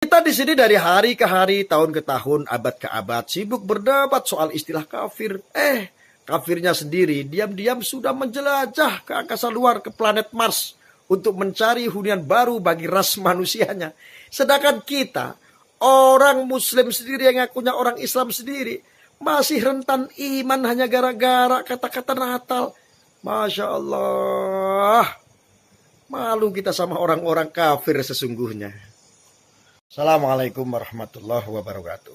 Kita di sini dari hari ke hari, tahun ke tahun, abad ke abad, sibuk berdebat soal istilah kafir. Kafirnya sendiri diam-diam sudah menjelajah ke angkasa luar, ke planet Mars untuk mencari hunian baru bagi ras manusianya. Sedangkan kita, orang Muslim sendiri yang ngakunya orang Islam sendiri, masih rentan iman hanya gara-gara kata-kata Natal. Masya Allah, malu kita sama orang-orang kafir sesungguhnya. Assalamualaikum warahmatullahi wabarakatuh.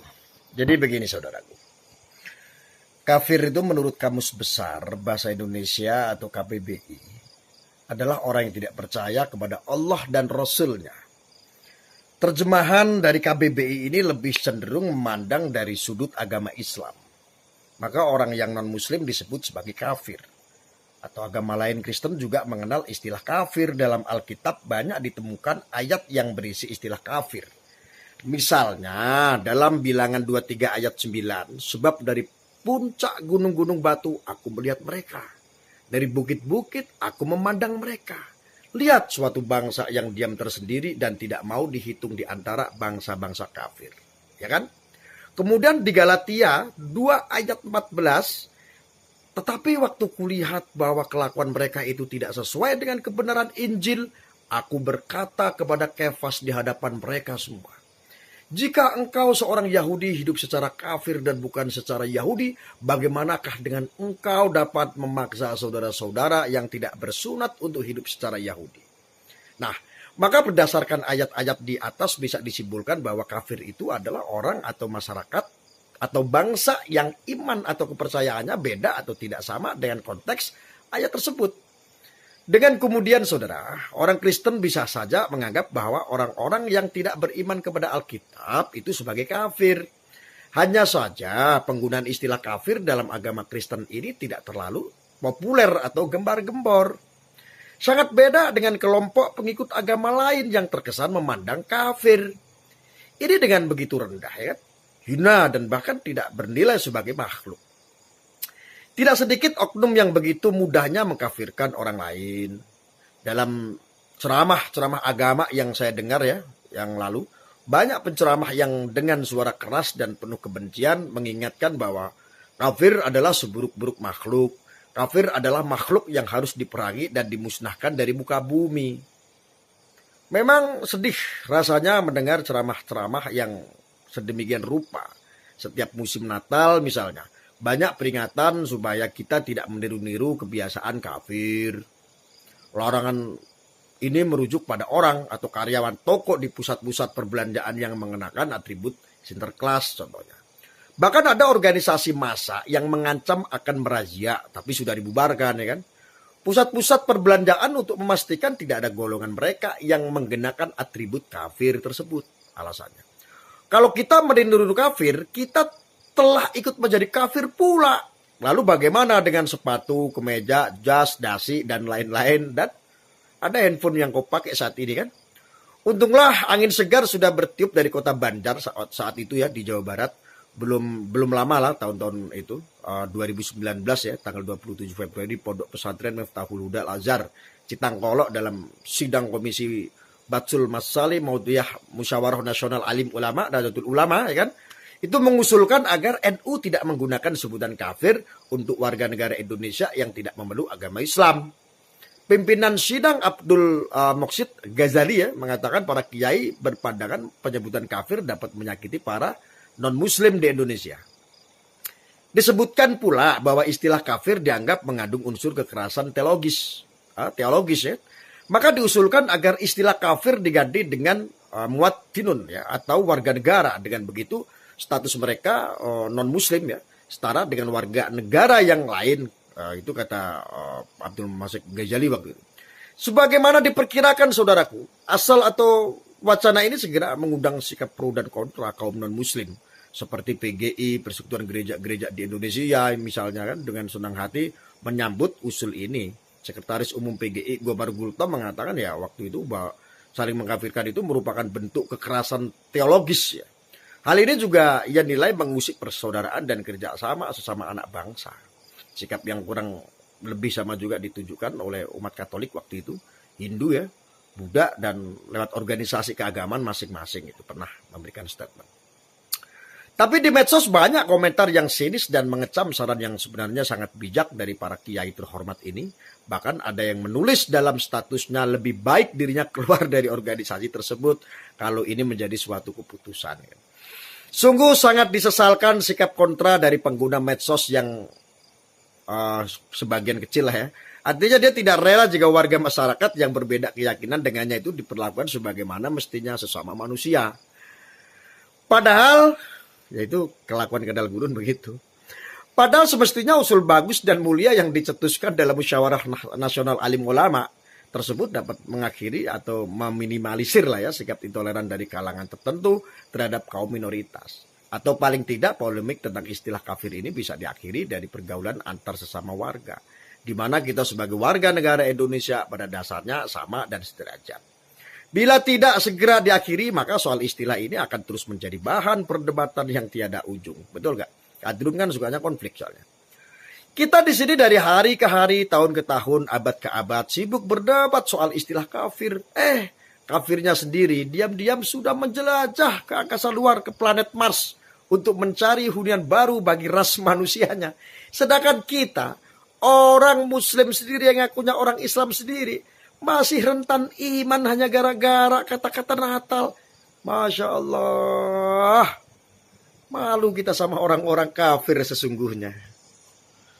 Jadi begini saudaraku. Kafir itu menurut Kamus Besar Bahasa Indonesia atau KBBI adalah orang yang tidak percaya kepada Allah dan Rasul-Nya. Terjemahan dari KBBI ini lebih cenderung memandang dari sudut agama Islam. Maka orang yang non-muslim disebut sebagai kafir. Atau agama lain Kristen juga mengenal istilah kafir. Dalam Alkitab banyak ditemukan ayat yang berisi istilah kafir. Misalnya dalam Bilangan 23 ayat 9, sebab dari puncak gunung-gunung batu aku melihat mereka. Dari bukit-bukit aku memandang mereka. Lihat suatu bangsa yang diam tersendiri dan tidak mau dihitung di antara bangsa-bangsa kafir. Ya kan? Kemudian di Galatia 2 ayat 14, tetapi waktu kulihat bahwa kelakuan mereka itu tidak sesuai dengan kebenaran Injil, aku berkata kepada Kefas di hadapan mereka semua. Jika engkau seorang Yahudi hidup secara kafir dan bukan secara Yahudi, bagaimanakah dengan engkau dapat memaksa saudara-saudara yang tidak bersunat untuk hidup secara Yahudi? Nah, maka berdasarkan ayat-ayat di atas bisa disimpulkan bahwa kafir itu adalah orang atau masyarakat atau bangsa yang iman atau kepercayaannya beda atau tidak sama dengan konteks ayat tersebut. Dengan kemudian saudara, orang Kristen bisa saja menganggap bahwa orang-orang yang tidak beriman kepada Alkitab itu sebagai kafir. Hanya saja penggunaan istilah kafir dalam agama Kristen ini tidak terlalu populer atau gembar-gembor. Sangat beda dengan kelompok pengikut agama lain yang terkesan memandang kafir. Ini dengan begitu rendah ya, hina dan bahkan tidak bernilai sebagai makhluk. Tidak sedikit oknum yang begitu mudahnya mengkafirkan orang lain. Dalam ceramah-ceramah agama yang saya dengar ya, yang lalu, banyak penceramah yang dengan suara keras dan penuh kebencian mengingatkan bahwa kafir adalah seburuk-buruk makhluk. Kafir adalah makhluk yang harus diperangi dan dimusnahkan dari muka bumi. Memang sedih rasanya mendengar ceramah-ceramah yang sedemikian rupa. Setiap musim Natal misalnya, banyak peringatan supaya kita tidak meniru-niru kebiasaan kafir. Larangan ini merujuk pada orang atau karyawan toko di pusat-pusat perbelanjaan yang mengenakan atribut Sinterklas contohnya. Bahkan ada organisasi massa yang mengancam akan merazia, tapi sudah dibubarkan ya kan. Pusat-pusat perbelanjaan untuk memastikan tidak ada golongan mereka yang menggunakan atribut kafir tersebut. Alasannya, kalau kita meniru kafir, kita telah ikut menjadi kafir pula. Lalu bagaimana dengan sepatu, kemeja, jas, dasi, dan lain-lain? Dan ada handphone yang kau pakai saat ini kan? Untunglah angin segar sudah bertiup dari kota Banjar saat itu ya di Jawa Barat. Belum lama lah tahun-tahun itu, 2019 ya, tanggal 27 Februari, Pondok Pesantren Miftahul Huda Al-Azhar, Citangkolok dalam sidang Komisi Batsul Masali Maudiyah Musyawarah Nasional Alim Ulama dan Datul Ulama ya kan? Itu mengusulkan agar NU tidak menggunakan sebutan kafir untuk warga negara Indonesia yang tidak memeluk agama Islam. Pimpinan sidang Abdul Moqsid Ghazali ya, mengatakan para kiai berpandangan penyebutan kafir dapat menyakiti para non-muslim di Indonesia. Disebutkan pula bahwa istilah kafir dianggap mengandung unsur kekerasan teologis ya. Maka diusulkan agar istilah kafir diganti dengan muwattinun ya, atau warga negara. Dengan begitu status mereka non-muslim ya, setara dengan warga negara yang lain. Itu kata Abdul Moqsid Ghazali waktu itu. Sebagaimana diperkirakan saudaraku, asal atau wacana ini segera mengundang sikap pro dan kontra kaum non-muslim. Seperti PGI, Persekutuan Gereja-Gereja di Indonesia misalnya kan, dengan senang hati menyambut usul ini. Sekretaris Umum PGI Gobar Gultom mengatakan ya waktu itu bahwa saling mengkafirkan itu merupakan bentuk kekerasan teologis ya. Hal ini juga ia nilai mengusik persaudaraan dan kerjasama sesama anak bangsa. Sikap yang kurang lebih sama juga ditunjukkan oleh umat Katolik waktu itu, Hindu ya. Buddha dan lewat organisasi keagamaan masing-masing itu pernah memberikan statement. Tapi di medsos banyak komentar yang sinis dan mengecam saran yang sebenarnya sangat bijak dari para kiai terhormat ini. Bahkan ada yang menulis dalam statusnya lebih baik dirinya keluar dari organisasi tersebut kalau ini menjadi suatu keputusan. Sungguh sangat disesalkan sikap kontra dari pengguna medsos yang sebagian kecil lah ya. Artinya dia tidak rela jika warga masyarakat yang berbeda keyakinan dengannya itu diperlakukan sebagaimana mestinya sesama manusia. Padahal yaitu kelakuan kedal gurun begitu. Padahal semestinya usul bagus dan mulia yang dicetuskan dalam musyawarah nasional alim ulama tersebut dapat mengakhiri atau meminimalisir lah ya sikap intoleran dari kalangan tertentu terhadap kaum minoritas. Atau paling tidak polemik tentang istilah kafir ini bisa diakhiri dari pergaulan antar sesama warga. Di mana kita sebagai warga negara Indonesia pada dasarnya sama dan sederajat. Bila tidak segera diakhiri, maka soal istilah ini akan terus menjadi bahan perdebatan yang tiada ujung. Betul nggak? Kadrun kan sukanya konflik soalnya. Kita di sini dari hari ke hari, tahun ke tahun, abad ke abad, sibuk berdebat soal istilah kafir. Kafirnya sendiri diam-diam sudah menjelajah ke angkasa luar, ke planet Mars, untuk mencari hunian baru bagi ras manusianya. Sedangkan kita, orang Muslim sendiri yang ngakunya orang Islam sendiri, masih rentan iman hanya gara-gara kata-kata Natal. Masya Allah. Malu kita sama orang-orang kafir sesungguhnya.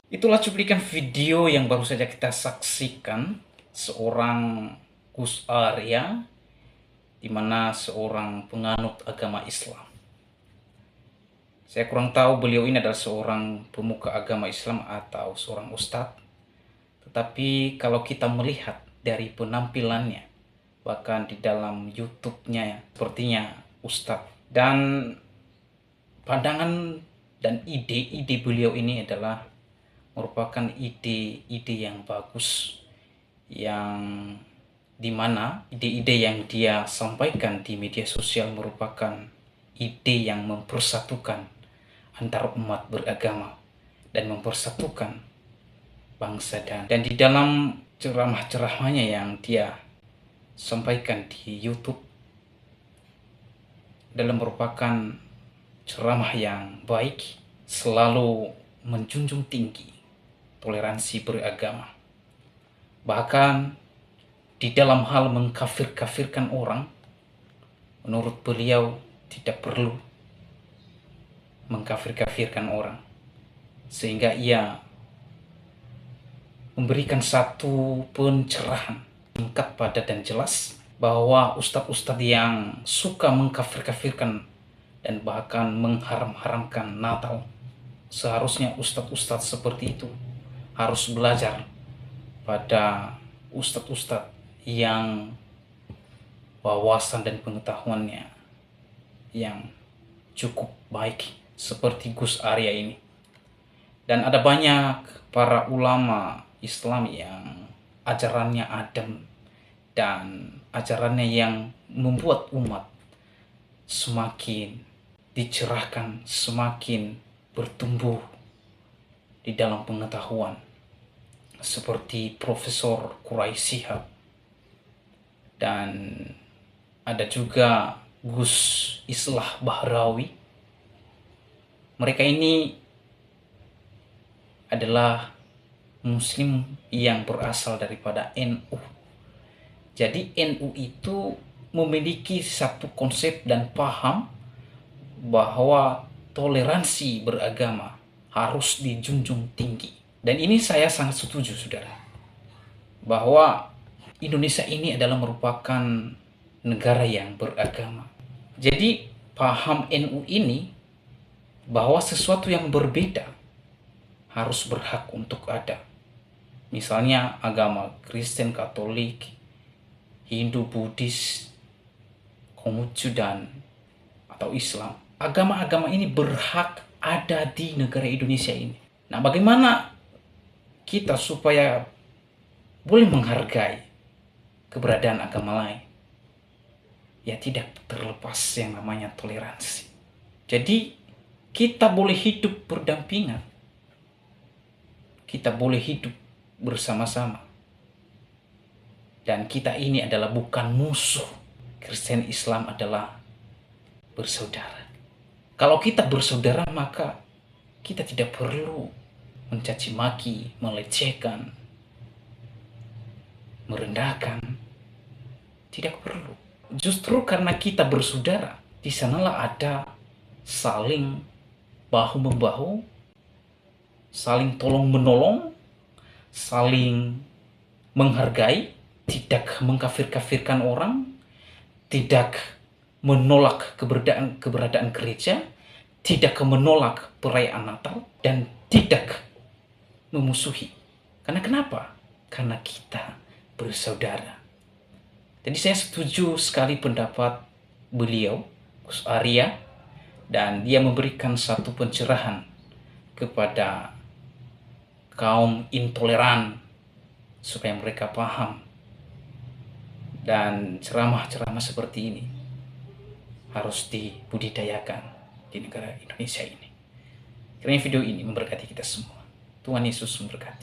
Itulah cuplikan video yang baru saja kita saksikan. Seorang Gus Arya, di mana seorang penganut agama Islam. Saya kurang tahu beliau ini adalah seorang pemuka agama Islam atau seorang ustadz. Tetapi kalau kita melihat dari penampilannya, bahkan di dalam YouTube-nya, sepertinya ustadz. Dan pandangan dan ide-ide beliau ini adalah merupakan ide-ide yang bagus, yang dimana ide-ide yang dia sampaikan di media sosial merupakan ide yang mempersatukan antar umat beragama dan mempersatukan bangsa. Dan di dalam ceramah-ceramahnya yang dia sampaikan di YouTube dalam merupakan ceramah yang baik, selalu menjunjung tinggi toleransi beragama. Bahkan di dalam hal mengkafir-kafirkan orang, menurut beliau tidak perlu mengkafir-kafirkan orang, sehingga ia memberikan satu pencerahan singkat, padat, dan jelas bahwa ustadz-ustadz yang suka mengkafir-kafirkan dan bahkan mengharam-haramkan Natal, seharusnya ustadz-ustadz seperti itu harus belajar pada ustadz-ustadz yang wawasan dan pengetahuannya yang cukup baik seperti Gus Arya ini. Dan ada banyak para ulama Islam yang ajarannya adem dan ajarannya yang membuat umat semakin dicerahkan, semakin bertumbuh di dalam pengetahuan, seperti Profesor Quraisy Shihab. Dan ada juga Gus Islah Bahrawi. Mereka ini adalah Muslim yang berasal daripada NU. Jadi NU itu memiliki satu konsep dan paham bahwa toleransi beragama harus dijunjung tinggi. Dan ini saya sangat setuju, saudara, bahwa Indonesia ini adalah merupakan negara yang beragama. Jadi paham NU ini bahwa sesuatu yang berbeda harus berhak untuk ada. Misalnya agama Kristen, Katolik, Hindu, Buddhis, Konghucu, dan atau Islam. Agama-agama ini berhak ada di negara Indonesia ini. Nah, bagaimana kita supaya boleh menghargai keberadaan agama lain? Ya, tidak terlepas yang namanya toleransi. Jadi kita boleh hidup berdampingan, kita boleh hidup bersama-sama. Dan kita ini adalah bukan musuh. Kristen Islam adalah bersaudara. Kalau kita bersaudara, maka kita tidak perlu mencaci maki, melecehkan, merendahkan. Tidak perlu. Justru karena kita bersaudara, di sanalah ada saling bahu-membahu, saling tolong-menolong, saling menghargai, tidak mengkafir-kafirkan orang, tidak menolak keberadaan gereja, tidak menolak perayaan Natal, dan tidak memusuhi. Karena kenapa? Karena kita bersaudara. Jadi saya setuju sekali pendapat beliau, Gus Arya, dan dia memberikan satu pencerahan kepada kaum intoleran supaya mereka paham. Dan ceramah-ceramah seperti ini harus dibudidayakan di negara Indonesia ini. Kiranya video ini memberkati kita semua. Tuhan Yesus memberkati.